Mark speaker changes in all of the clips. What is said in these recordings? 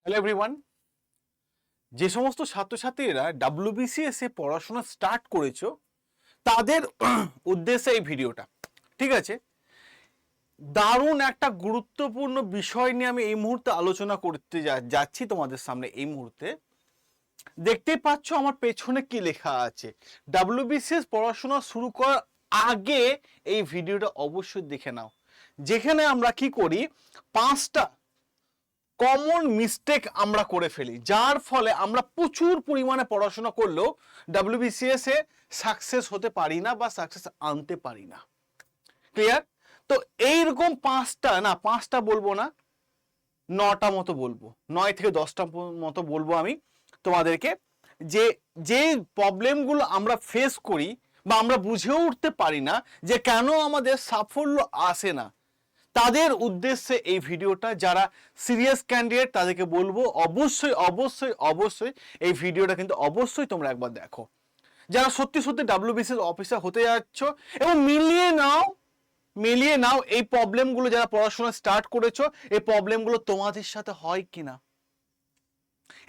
Speaker 1: Hello everyone, যে সমস্ত ছাত্রছাত্রীরা ডাব্লিউবিসিএস এ পড়াশোনা স্টার্ট করেছো তাদের উদ্দেশ্যে এই ভিডিওটা। ঠিক আছে, দারুণ একটা গুরুত্বপূর্ণ বিষয় নিয়ে আমি এই মুহূর্তে আলোচনা করতে যাচ্ছি তোমাদের সামনে। এই মুহূর্তে দেখতেই পাচ্ছ আমার পেছনে কি লেখা আছে। ডাব্লিউবিসিএস পড়াশোনা শুরু করার আগে এই ভিডিওটা অবশ্যই দেখে নাও, যেখানে আমরা কি করি, 5টা কমন মিস্টেক আমরা করে ফেলি, যার ফলে আমরা প্রচুর পরিমাণে পড়াশোনা করলেও ডাব্লিউবিসিএস এ সাকসেস হতে পারি না বা সাকসেস আনতে পারি না। ক্লিয়ার? তো এইরকম 5টা বলবো না, 9টা মতো বলবো, 9 থেকে 10টা মতো বলবো আমি তোমাদেরকে, যে যে প্রবলেমগুলো আমরা ফেস করি বা আমরা বুঝেও উঠতে পারি না যে কেন আমাদের সাফল্য আসে না, তাদের উদ্দেশ্যে এই ভিডিওটা। যারা সিরিয়াস ক্যান্ডিডেট তাদেরকে বলবো অবশ্যই অবশ্যই অবশ্যই এই ভিডিওটা কিন্তু অবশ্যই তোমরা একবার দেখো। যারা সত্যি সত্যি ডাব্লিউবিসিএস অফিসার হতে যাচ্ছ এবং মিলিয়ে নাও এই প্রবলেমগুলো, যারা পড়াশোনা স্টার্ট করেছো এই প্রবলেমগুলো তোমাদের সাথে হয় কিনা,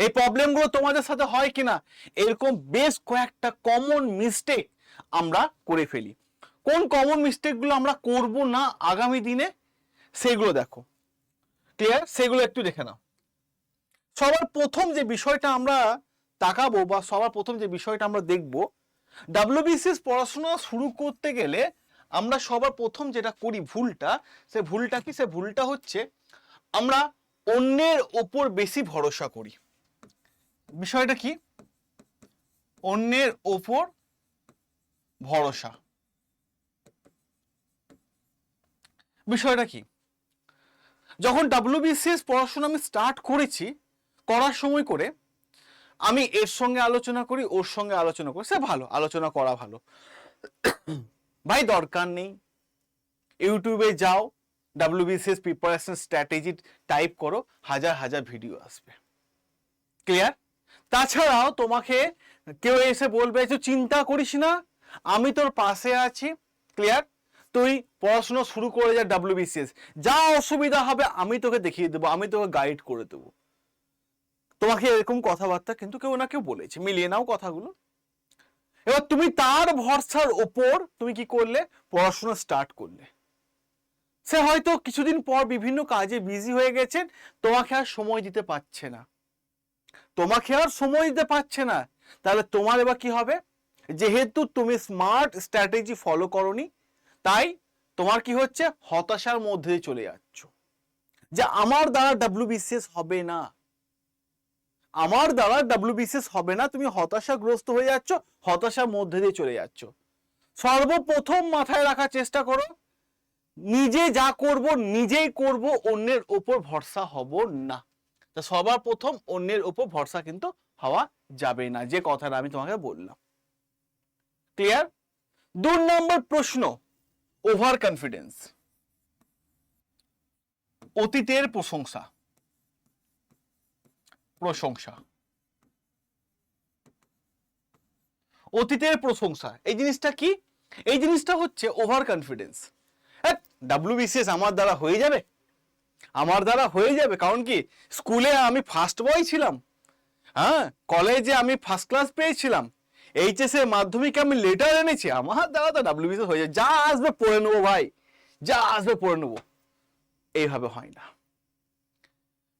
Speaker 1: এই প্রবলেমগুলো তোমাদের সাথে হয় কিনা। এরকম বেশ কয়েকটা কমন মিস্টেক আমরা করে ফেলি। কোন কমন মিস্টেকগুলো আমরা করব না আগামী দিনে, সেগুলো দেখো। ক্লিয়ার? সেগুলো একটু দেখে নাও। সবার প্রথম যে বিষয়টা আমরা তাকাবো বা সবার প্রথম যে বিষয়টা আমরা দেখব, ডাব্লিউবিসিএস পড়াশোনা শুরু করতে গেলে আমরা সবার প্রথম যেটা করি ভুলটা, সে ভুলটা হচ্ছে আমরা অন্যের ওপর বেশি ভরসা করি। বিষয়টা কি? অন্যের ওপর ভরসা। বিষয়টা কি? যখন ডাব্লিউবিসিএস পড়াশোনা আমি স্টার্ট করেছি, করার সময় করে আমি এর সঙ্গে আলোচনা করি, ওর সঙ্গে আলোচনা করি, সে ভালো, আলোচনা করা ভালো ভাই, দরকার নেই। ইউটিউবে যাও, ডাব্লিউবিসিএস প্রিপারেশন স্ট্র্যাটেজি টাইপ করো, হাজার হাজার ভিডিও আসবে। ক্লিয়ার? তাছাড়াও তোমাকে কেউ এসে বলবে যে চিন্তা করিস না, আমি তোর পাশে আছি। ক্লিয়ার? তুই পড়াশোনা শুরু করে যা ডাব্লিউবিসিএস, যা অসুবিধা হবে আমি তোকে দেখিয়ে দেবো, আমি তোকে গাইড করে দেবো। তোমাকে এরকম কথাবার্তা কিন্তু কেউ না কেউ বলেছে, মিলিয়ে নাও কথাগুলো। এবার তুমি তার ভরসার ওপর তুমি কি করলে, পড়াশোনা স্টার্ট করলে। সে হয়তো কিছুদিন পর বিভিন্ন কাজে বিজি হয়ে গেছেন, তোমাকে আর সময় দিতে পারছে না, তাহলে তোমার এবার কি হবে? যেহেতু তুমি স্মার্ট স্ট্র্যাটেজি ফলো করনি, তাই তোমার কি হচ্ছে, হতাশার মধ্যে চলে যাচ্ছ যে আমার দ্বারা ডাব্লিউবিসিএস হবে না, তুমি হতাশাগ্রস্ত হয়ে যাচ্ছ, হতাশার মধ্যে দিয়ে চলে যাচ্ছ। সর্বপ্রথম মাথায় রাখার চেষ্টা করো, নিজে যা করব নিজেই করব, অন্যের উপর ভরসা হব না। তো সবার প্রথম অন্যের উপর ভরসা কিন্তু হওয়া যাবে না, যে কথাটা আমি তোমাকে বললাম। ক্লিয়ার? 2 নম্বর প্রশ্ন, ওভার কনফিডেন্স, অতীতের প্রশংসা। অতীতের প্রশংসা এই জিনিসটা কি? এই জিনিসটা হচ্ছে ওভার কনফিডেন্স। ডাব্লিউবিসিএস আমার দ্বারা হয়ে যাবে, কারণ কি স্কুলে আমি ফার্স্ট বয় ছিলাম, হ্যাঁ, কলেজে আমি ফার্স্ট ক্লাস পেয়েছিলাম, এইচএসএ মাধ্যমিকে আমি লেটার এনেছি, আমার দ্বারা তো ডাব্লিউবিসিএস হয়ে যাবে, যা আসবে পড়ে নেবো ভাই, যা আসবে পড়ে নেবো। এইভাবে হয় না।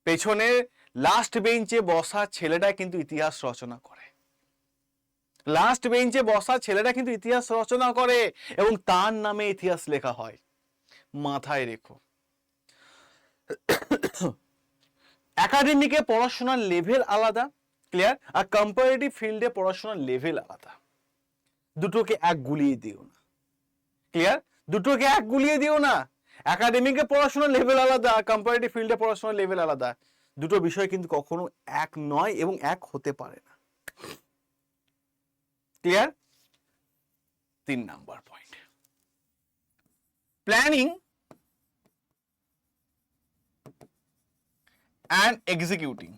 Speaker 1: পেছনে লাস্ট বেঞ্চে বসা ছেলেটা কিন্তু ইতিহাস রচনা করে, এবং তার নামে ইতিহাস লেখা হয়। মাথায় রেখো। একাডেমিকে পড়াশোনার লেভেল আলাদা, ক্লিয়ার, আর কম্পারেটিভ ফিল্ডে পড়াশোনার লেভেল আলাদা। দুটোকে এক গুলিয়ে দিও না। ক্লিয়ার? দুটোকে এক গুলিয়ে দিও না। একাডেমিকে পড়াশোনার লেভেল আলাদা, কম্পারেটিভ ফিল্ডে পড়াশোনার লেভেল আলাদা। দুটো বিষয় কিন্তু কখনো এক নয় এবং এক হতে পারে না। Clear? 3 number point, planning and executing.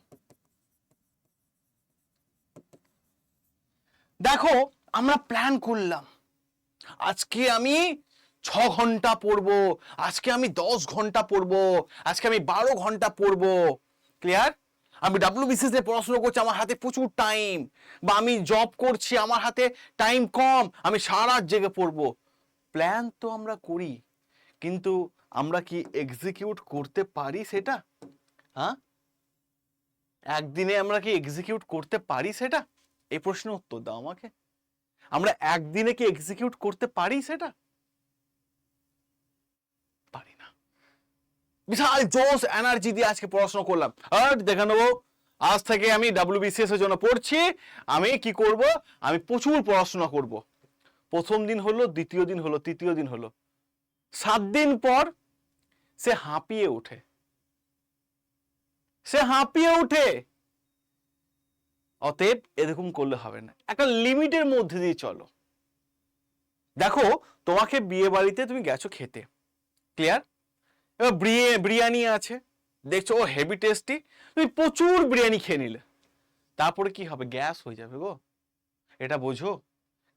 Speaker 1: দেখো, আমরা প্ল্যান করলাম, আজকে আমি 6 ঘন্টা পড়বো, আজকে আমি 10 ঘন্টা পড়বো, আজকে আমি 12 ঘন্টা পড়বো। ক্লিয়ার? আমি ডাব্লিউবিসিএস নিয়ে পড়াশোনা করছি, আমার হাতে প্রচুর টাইম, বা আমি জব করছি, আমার হাতে টাইম কম, আমি সারা রাত জেগে পড়বো। প্ল্যান তো আমরা করি, কিন্তু আমরা কি এক্সিকিউট করতে পারি সেটা? হ্যাঁ, একদিনে আমরা কি এক্সিকিউট করতে পারি সেটা? এই প্রশ্নের উত্তর দাও আমাকে। আমরা একদিনে কি এক্সিকিউট করতে পারি সেটা? পারি না। বিশাল জোশ এনার্জি দিয়ে আজকে পড়াশোনা করলাম, আর দেখে নেবো আজ থেকে আমি ডাব্লিউবিসিএস এর জন্য পড়ছি, আমি কি করব, আমি প্রচুর পড়াশোনা করব। প্রথম দিন হলো, দ্বিতীয় দিন হলো, তৃতীয় দিন হলো, 7 দিন পর সে হাঁপিয়ে ওঠে, সে হাঁপিয়ে ওঠে। অতএব এরকম করলে হবে না, একটা লিমিটের মধ্যে দিয়ে চলো। দেখো, তোমাকে বিয়ে বাড়িতে তুমি গেছো খেতে, ক্লিয়ার? এবার বিরিয়ানি আছে, দেখছো ও হেভি টেস্টি, তুমি প্রচুর বিরিয়ানি খেয়ে নিলে, তারপরে কি হবে? গ্যাস হয়ে যাবে গো, এটা বোঝো,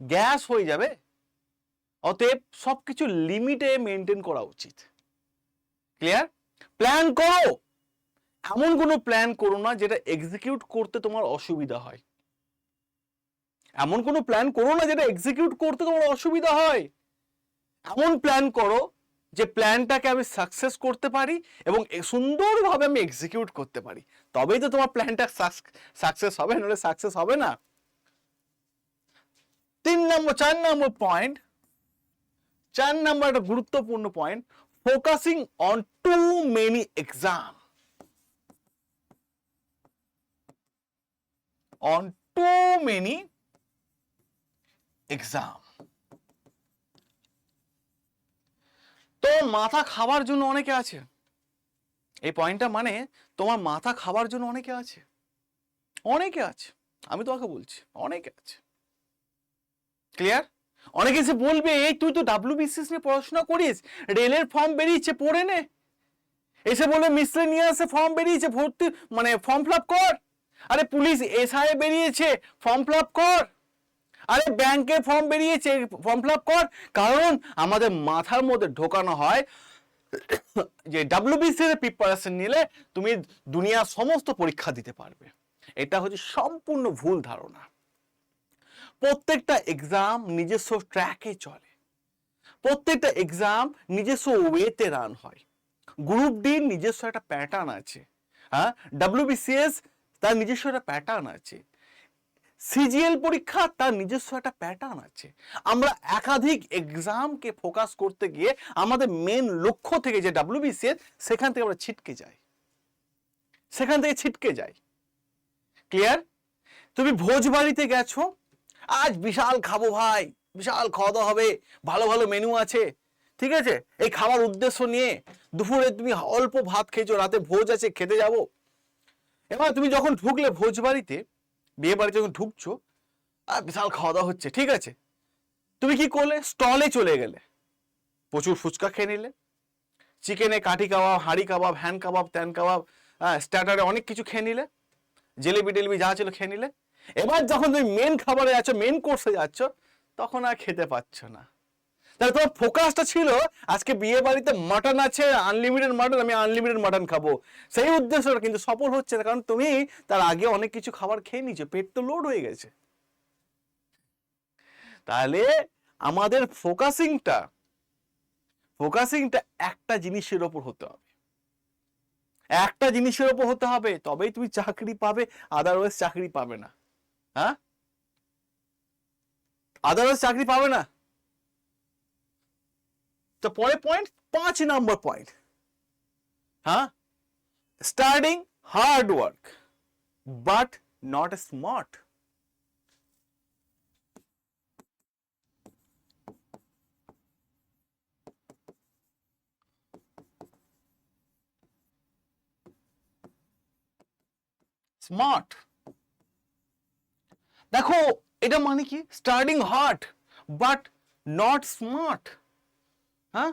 Speaker 1: গ্যাস হয়ে যাবে। অতএব সবকিছু লিমিটে মেনটেন করা উচিত, ক্লিয়ার? প্ল্যান করো, এমন কোনো প্ল্যান করো না যেটা এক্সিকিউট করতে তোমার অসুবিধা হয়। এমন কোনো প্ল্যান করো না যেটা এক্সিকিউট করতে তোমার অসুবিধা হয়। এমন প্ল্যান করো যে প্ল্যানটাকে আমি সাকসেস করতে পারি এবং সুন্দরভাবে আমি এক্সিকিউট করতে পারি, তবেই তো তোমার প্ল্যানটা সাকসেস হবে, নাহলে সাকসেস হবে না। 4 নম্বর পয়েন্ট, 4 নম্বর একটা গুরুত্বপূর্ণ point, focusing on too many exam, on too many exam. তো মাথা খাবার জন্য অনেকে আছে, এই পয়েন্টটা মানে তোমার মাথা খাবার জন্য অনেকে আছে, অনেকে আছে, আমি তোমাকে বলছি অনেকে আছে, ক্লিয়ার? অনেকে এসে বলবে, এই তুই তো ডাব্লিউবিসিএস নিয়ে পড়াশোনা করিস, রেলের ফর্ম বেরিয়েছে পড়ে নে, এসে বলবে মিসলেনিয়াসে ফর্ম বেরিয়েছে ভর্তি মানে ফর্ম ফিল আপ কর, আরে পুলিশ এসআই বেরিয়েছে ফর্ম ফিল আপ কর, আরে ব্যাংকে ফর্ম বেরিয়েছে ফর্ম ফিল আপ কর। কারণ আমাদের মাথার মধ্যে ঢোকানো হয় যে ডাব্লিউবিসিএস এর প্রিপারেশন নিলে তুমি দুনিয়ার সমস্ত পরীক্ষা দিতে পারবে। এটা হচ্ছে সম্পূর্ণ ভুল ধারণা। প্রত্যেকটা এক্সাম নিজস্ব ট্র্যাকে চলে, প্রত্যেকটা এক্সাম নিজস্ব ওয়েতে রান হয়। গ্রুপ ডি নিজস্ব একটা প্যাটার্ন আছে, হ্যাঁ, ডাব্লিউবিসিএস তার নিজস্ব একটা প্যাটার্ন আছে, সিজিএল পরীক্ষা তার নিজস্ব একটা প্যাটার্ন আছে। আমরা একাধিক এক্সামকে ফোকাস করতে গিয়ে আমাদের মেন লক্ষ্য থেকে যে ডাব্লিউবিসিএস, সেখান থেকে আমরা ছিটকে যাই, সেখান থেকে ছিটকে যাই, ক্লিয়ার? তুমি ভোজ বাড়িতে গেছো, আজ বিশাল খাবো ভাই, বিশাল খাওয়া দাওয়া হবে, ভালো ভালো মেনু আছে, ঠিক আছে, এই খাবার উদ্দেশ্য নিয়ে দুপুরে তুমি অল্প ভাত খেয়েছো, রাতে ভোজ আছে খেতে যাব। এবার তুমি যখন ঢুকলে ভোজ বাড়িতে, বিয়ে বাড়িতে যখন ঢুকছো, আর বিশাল খাওয়া দাওয়া হচ্ছে, ঠিক আছে, তুমি কি করলে? স্টলে চলে গেলে, প্রচুর ফুচকা খেয়ে নিলে, চিকেনে কাঠি কাবাব, হাঁড়ি কাবাব, হ্যান কাবাব, ত্যান কাবাব, স্টার্টারে অনেক কিছু খেয়ে নিলে, জেলেবি টেলিবি যা ছিল খেয়ে নিলে। এবার যখন তুমি মেন খাবারে যাচ্ছ, মেন কোর্সে যাচ্ছ, তখন আর খেতে পাচ্ছ না। তাহলে তোমার ফোকাসটা ছিল আজকে বিয়ে বাড়িতে মাটন আছে, আনলিমিটেড মাটন, আমি আনলিমিটেড মাটন খাবো, সেই উদ্দেশ্যটা কিন্তু সফল হচ্ছে না, কারণ তুমি তার আগে অনেক কিছু খাবার খেয়ে নিয়েছো, পেট তো লোড হয়ে গেছে। তাহলে আমাদের ফোকাসিংটা একটা জিনিসের ওপর হতে হবে, একটা জিনিসের ওপর হতে হবে, তবেই তুমি চাকরি পাবে, আদারওয়াইজ চাকরি পাবে না। হ্যাঁ, আদারওয়াইজ চাকরি পাবে না। তো পরে পয়েন্ট, 5 নম্বর পয়েন্ট, হ্যাঁ, studying hard work but not smart. Smart, দেখো এটা মানে কি? Studying hard but not smart, হ্যাঁ,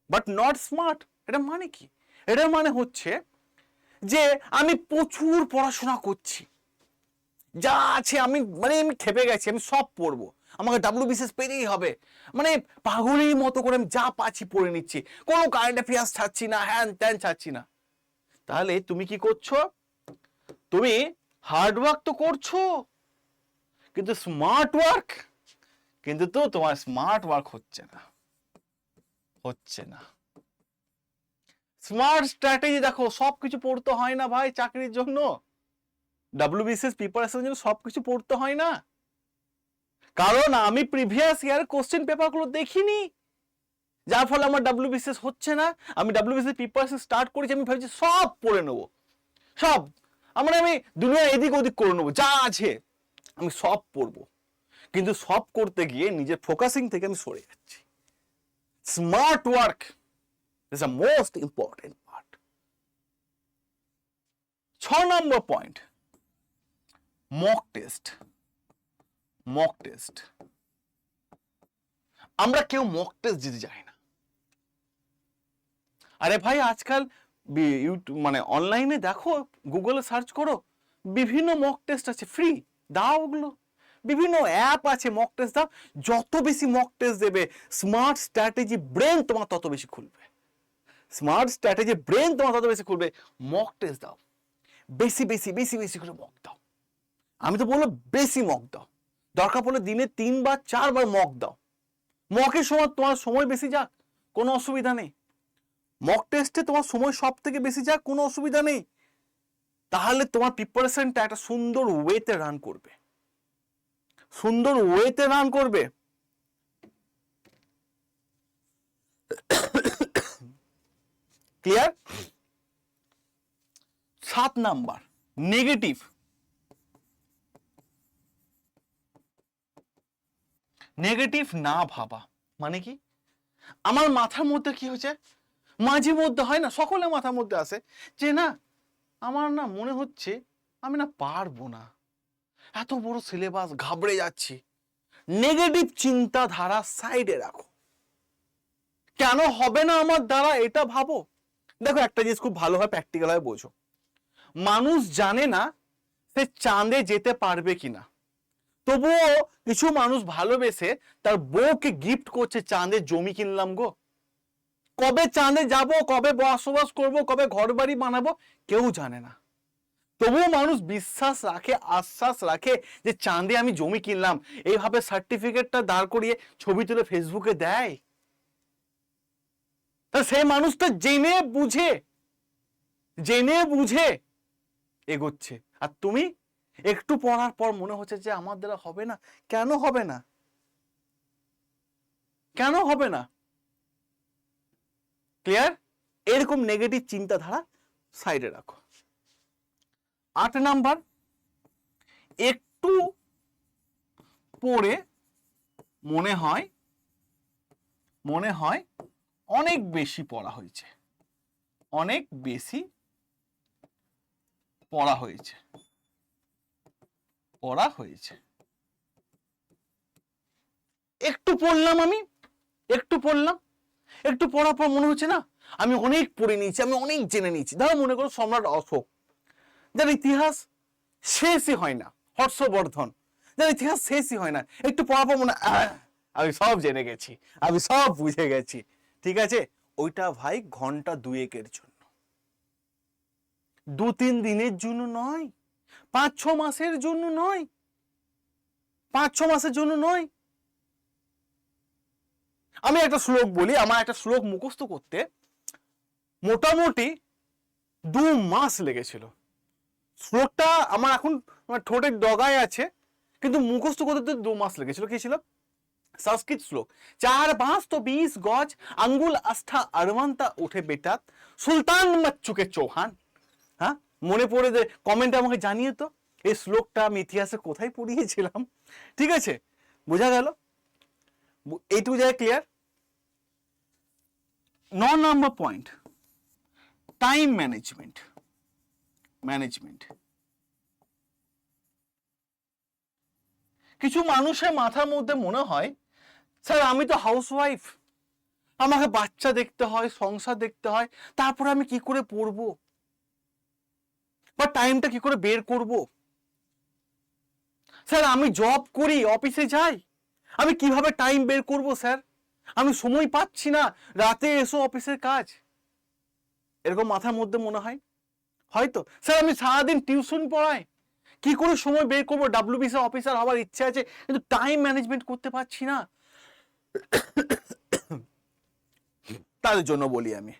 Speaker 1: বাট নট স্মার্ট, এটা মানে কি? এটার মানে হচ্ছে যে আমি প্রচুর পড়াশোনা করছি, যা আছে আমি মানে আমি খেপে গেছি, আমি সব পড়বো, আমাকে ডাব্লিউবিসিএস পেতেই হবে, মানে পাগলের মতো করে আমি যা পাচ্ছি পড়ে নিচ্ছি, কোনো কারেন্ট অ্যাফেয়ার্স ছাড়ছি না, হ্যান ত্যান ছাড়ছি না। তাহলে তুমি কি করছো? তুমি হার্ড ওয়ার্ক তো করছো, কিন্তু স্মার্ট ওয়ার্ক কিন্তু তো তোমার স্মার্ট ওয়ার্ক হচ্ছে না, হচ্ছে না। স্মার্ট স্ট্র্যাটেজি দেখো, সবকিছু পড়তে হয় না ভাই চাকরির জন্য, ডাব্লিউবিসিএস প্রিপারেশনের জন্য সবকিছু পড়তে হয় না। কারণ আমি প্রিভিয়াস ইয়ার কোশ্চেন পেপারগুলো দেখিনি, যার ফলে আমার ডাব্লিউবিসিএস হচ্ছে না। আমি ডাব্লিউবিসিএস প্রিপারেশন স্টার্ট করেছি, আমি ভাবছি সব পড়ে নেবো, সব আমি দুনিয়া এদিক ওদিক করে নেবো, যা আছে আমি সব পড়বো। কিন্তু সব করতে গিয়ে নিজের ফোকাসিং থেকে আমি সরে যাচ্ছি। Smart work is the most important part. 6 number point, mock test. Mock test, আমরা কেউ মক টেস্ট দিতে যাই না। আরে ভাই আজকাল অনলাইনে দেখো, গুগলে সার্চ করো, বিভিন্ন মক টেস্ট আছে, ফ্রি, দাও ওগুলো। বিভিন্ন অ্যাপ আছে, মক টেস্ট দাও। যত বেশি মক টেস্ট দেবে, স্মার্ট স্ট্র্যাটেজি ব্রেন তোমার তত বেশি খুলবে। স্মার্ট স্ট্র্যাটেজি ব্রেন তোমার তত বেশি খুলবে। মক টেস্ট দাও, বেশি বেশি বেশি বেশি করে মক দাও। আমি তো বলবো বেশি মক দাও, দরকার পড়লে দিনে 3 বার 4 বার মক দাও। মকের সময় তোমার সময় বেশি যাক, কোনো অসুবিধা নেই। মক টেস্টে তোমার সময় সব থেকে বেশি যাক, কোনো অসুবিধা নেই। তাহলে তোমার প্রিপারেশনটা একটা সুন্দর ওয়েতে রান করবে, সুন্দর ওয়েতে রান করবে। ক্লিয়ার? 7 number, negative. নেগেটিভ না ভাবা মানে কি? আমার মাথার মধ্যে কি হচ্ছে, মাঝে মধ্যে হয় না, সকলের মাথার মধ্যে আসে যে না আমার না মনে হচ্ছে আমি না পারবো না, এত বড় সিলেবাস, ঘাবড়ে যাচ্ছি। নেগেটিভ চিন্তাধারা সাইডে রাখো। কেন হবে না আমার দ্বারা এটা ভাবো। দেখো একটা জিনিস খুব ভালো হয়, প্র্যাকটিক্যাল হয় বোঝো। মানুষ জানে না সে চাঁদে যেতে পারবে কিনা, তবুও কিছু মানুষ ভালোবেসে তার বউকে গিফট করছে, চাঁদে জমি কিনলাম গো, কবে চাঁদে যাব, কবে বসবাস করব, কবে ঘর বাড়ি বানাবো কেউ জানে না। তবুও মানুষ বিশ্বাস রাখে, আশ্বাস রাখে যে চাঁদে আমি জমি কিনলাম। এইভাবে সার্টিফিকেটটা দাঁড় করিয়ে ছবি তুলে ফেসবুকে দেয়। তা সেই মানুষটা জেনে বুঝে এগোচ্ছে। আর তুমি একটু পড়ার পর মনে হচ্ছে যে আমার দ্বারা হবে না। কেন হবে না? কেন হবে না? ক্লিয়ার? এরকম নেগেটিভ চিন্তাধারা সাইডে রাখো। 8 নাম্বার, একটু পড়ে মনে হয় অনেক বেশি পড়া হয়েছে, অনেক বেশি পড়া হয়েছে। একটু পড়লাম, একটু পড়ার পর মনে হচ্ছে না আমি অনেক পড়ে নিয়েছি, আমি অনেক জেনে নিয়েছি। ধরো মনে করো সম্রাট অশোক, যার ইতিহাস শেষই হয় না, হর্ষবর্ধন, যার ইতিহাস শেষই হয় না, একটু পড়ার পর মনে আমি সব জেনে গেছি, আমি সব বুঝে গেছি। ঠিক আছে, ওইটা ভাই ঘন্টা 2-1 জন্য, 2-3 দিনের জন্য নয়, 5-6 মাসের জন্য নয়, 5-6 মাসের জন্য নয়। আমি একটা শ্লোক বলি, আমার একটা শ্লোক মুখস্থ করতে মোটামুটি 2 মাস লেগেছিল। শ্লোকটা আমার এখন ঠোঁটের ডগায় আছে, কিন্তু মুখস্থ করতে 2 মাস লেগেছিল। কি ছিল? संस्कृत श्लोक, 4 बांस तो 20 गज, अंगुल आस्था अरवंता उठे बेटा, सुल्तान मत चुके चौहान। হ্যাঁ, মনে পড়ে যে কমেন্টে আমাকে জানিয়ে তো এই শ্লোকটা আমি ইতিহাসে কোথায় পড়িয়েছিলাম। ঠিক আছে, বোঝা গেল? এইটুকু জায়গায় ক্লিয়ার? 9 নম্বর পয়েন্ট, টাইম ম্যানেজমেন্ট। কিছু মানুষের মাথার মধ্যে মনে হয় স্যার আমি তো হাউসওয়াইফ, আমাকে বাচ্চা দেখতে হয়, সংসার দেখতে হয়, তারপরে আমি কি করে পড়বো বা টাইমটা কি করে বের করব? স্যার আমি জব করি, অফিসে যাই, আমি কিভাবে টাইম বের করব স্যার? আমি সময় পাচ্ছি না, রাতে এসো অফিসের কাজ। এরকম মাথার মধ্যে মনে হয়। হয়তো স্যার আমি সারাদিন টিউশন পড়াই, কি করে সময় বের করবো, ডাব্লিউবিসি অফিসার হওয়ার ইচ্ছা আছে কিন্তু টাইম ম্যানেজমেন্ট করতে পারছি না। তাদের জন্য বলি আমি,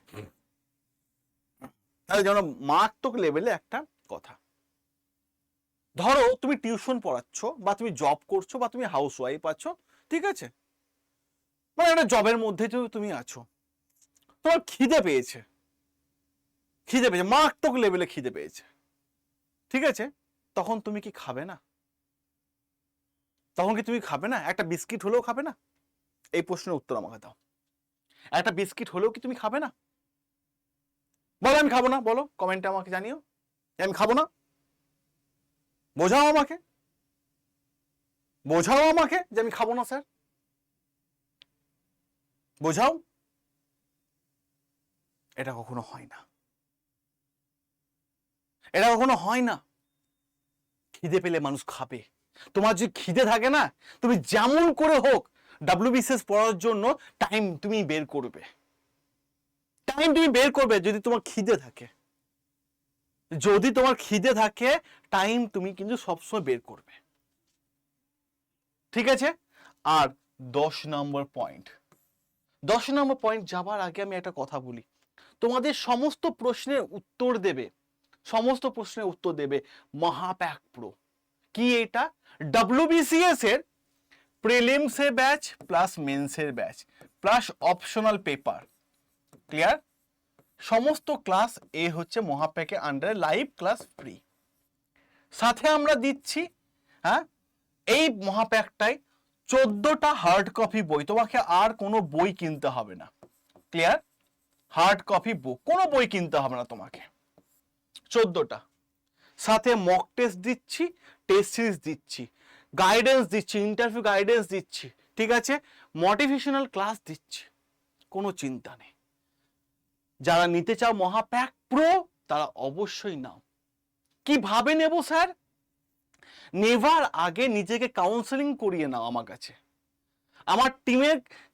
Speaker 1: তাদের জন্য মারাত্মক লেভেলে একটা কথা। ধরো তুমি টিউশন পড়াচ্ছ বা তুমি জব করছো বা তুমি হাউস ওয়াইফ আছো, ঠিক আছে, মানে একটা জবের মধ্যে তুমি আছো, তোমার খিদে পেয়েছে, মারাত্মক লেভেলে খিদে পেয়েছে, ঠিক আছে, তখন তুমি কি খাবে না? তখন কি তুমি খাবে না? একটা বিস্কিট হলেও খাবে না? এই প্রশ্নের উত্তর আমাকে দাও। একটা বিস্কিট হলেও কি তুমি খাবে না? বলো আমি খাবো না, বলো কমেন্টে আমাকে জানিও আমি খাবো না। বোঝাও আমাকে, বোঝাও আমাকে যে আমি খাবো না স্যার, বোঝাও। এটা কখনো হয় না, এটা কখনো হয় না। খিদে পেলে মানুষ খাবে। তোমার যে খিদে থাকে না, তুমি যেমন করে হোক ডাব্লিউবিসিএস পড়ার জন্য টাইম তুমি বের করবে, টাইম তুমি বের করবে যদি তোমার খিদে থাকে, যদি তোমার খিদে থাকে টাইম তুমি কিন্তু সবসময় বের করবে, ঠিক আছে। আর 10 নম্বর পয়েন্ট, 10 নম্বর পয়েন্ট যাবার আগে আমি একটা কথা বলি, তোমাদের সমস্ত প্রশ্নের উত্তর দেবে, সমস্ত প্রশ্নের উত্তর দেবে মহাপ্যাক প্রো। কি এটা? ডাব্লিউবিসিএস এর প্রিলিমসের ব্যাচ প্লাস মেন্সের batch plus optional paper, clear? সমস্ত ক্লাস এ হচ্ছে মহাপ্যাকের আন্ডারে লাইভ ক্লাস ফ্রি। সাথে আমরা দিচ্ছি, হ্যাঁ, এই মহাপ্যাকটাই 14টা হার্ড কপি বই, তোমাকে আর কোনো বই কিনতে হবে না, ক্লিয়ার? হার্ড কপি বুক, কোনো বই কিনতে হবে না তোমাকে, 14টা। সাথে মক টেস্ট দিচ্ছি, টেস্ট সিরিজ দিচ্ছি, গাইডেন্স দিচ্ছি, ইন্টারভিউ গাইডেন্স দিচ্ছি, ঠিক আছে, মোটিভেশনাল ক্লাস দিচ্ছি, কোনো চিন্তা নেই। যারা নিতে চাও মহাপ্যাক প্রো তারা অবশ্যই নাও। কিভাবে নেব স্যার? নেবার আগে নিজেকে কাউন্সেলিং করিয়ে নাও আমার কাছে। আমার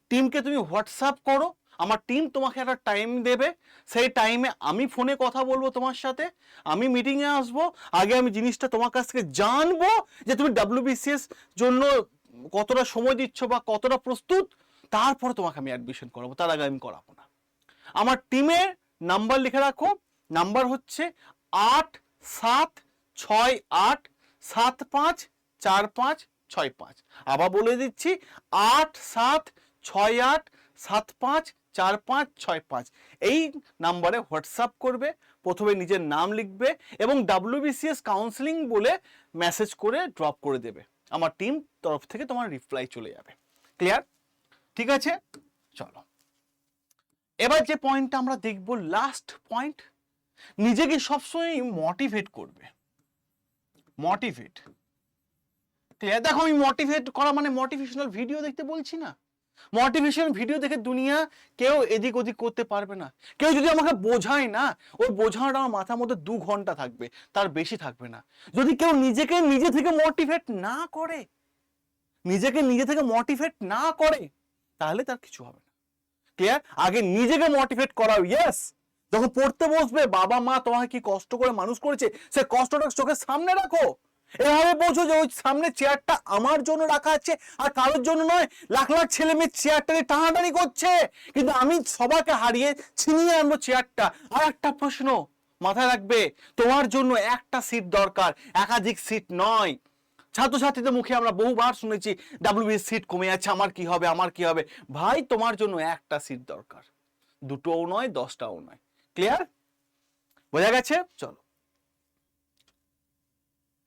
Speaker 1: টিমকে তুমি হোয়াটসঅ্যাপ করো, আমার টিম তোমাকে একটা টাইম দেবে, সেই টাইমে আমি ফোনে কথা বলবো তোমার সাথে, আমি মিটিংয়ে আসবো, আগে আমি জিনিসটা তোমার কাছ থেকে জানবো যে তুমি ডাব্লিউবিসিএস জন্য কতটা সময় দিচ্ছ বা কতটা প্রস্তুত, তারপরে তোমাকে আমি অ্যাডমিশন করাবো, তার আগে আমি করাবো না। আমার টিমের নাম্বার লিখে রাখো, নাম্বার হচ্ছে 8768754565। আবার বলে দিচ্ছি 8768754565। এই নাম্বারে হোয়াটসঅ্যাপ করবে, প্রথমে নিজের নাম লিখবে এবং ডাব্লিউবিসিএস কাউন্সিলিং বলে মেসেজ করে ড্রপ করে দেবে, আমার টিম তরফ থেকে তোমার রিপ্লাই চলে যাবে, ক্লিয়ার? ঠিক আছে, চলো এবার যে পয়েন্টটা আমরা দেখব, লাস্ট পয়েন্ট, নিজেকে সবসময় মোটিভেট করবে, মোটিভেট, ক্লিয়ার? দেখো আমি মোটিভেট করা মানে মোটিভেশনাল ভিডিও দেখতে বলছি না, মোটিভেশনাল ভিডিও দেখে দুনিয়া কেউ এদিক ওদিক করতে পারবে না। কেউ যদি আমাকে বোঝায় না, ওই বোঝানোটা আমার মাথার মধ্যে 2 ঘন্টা থাকবে, তার বেশি থাকবে না। যদি কেউ নিজেকে নিজে থেকে মোটিভেট না করে, নিজেকে নিজে থেকে মোটিভেট না করে, তাহলে তার কিছু হবে না, ক্লিয়ার? আগে নিজেকে মোটিভেট করাও। ইয়েস, যখন পড়তে বসবে, বাবা মা তোমাকে কি কষ্ট করে মানুষ করেছে, সে কষ্টটা চোখের সামনে রাখো, এভাবে বোঝো যে ওই সামনে চেয়ারটা আমার জন্য রাখা আছে আর কারোর জন্য নয়। লাখ লাখ ছেলে মেয়ে চেয়ারটাকে টানাটানি করছে, কিন্তু আমি সবাইকে হারিয়ে ছিনিয়ে আনবো চেয়ারটা। আর একটা প্রশ্ন মাথায় রাখবে, তোমার জন্য একটা সিট দরকার, একাধিক সিট নয়। ছাত্রছাত্রীদের মুখে আমরা বহুবার শুনেছি ডাব্লিউবিএস সিট কমে যাচ্ছে, আমার কি হবে, আমার কি হবে। ভাই তোমার জন্য একটা সিট দরকার, 2টোও নয়, 10টাও নয়, ক্লিয়ার? বোঝা গেছে? চলো,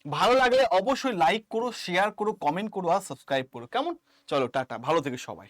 Speaker 1: ভালো লাগলে অবশ্যই লাইক করো, শেয়ার করো, কমেন্ট করো আর সাবস্ক্রাইব করো, কেমন? চলো টাটা, ভালো থেকে সবাই।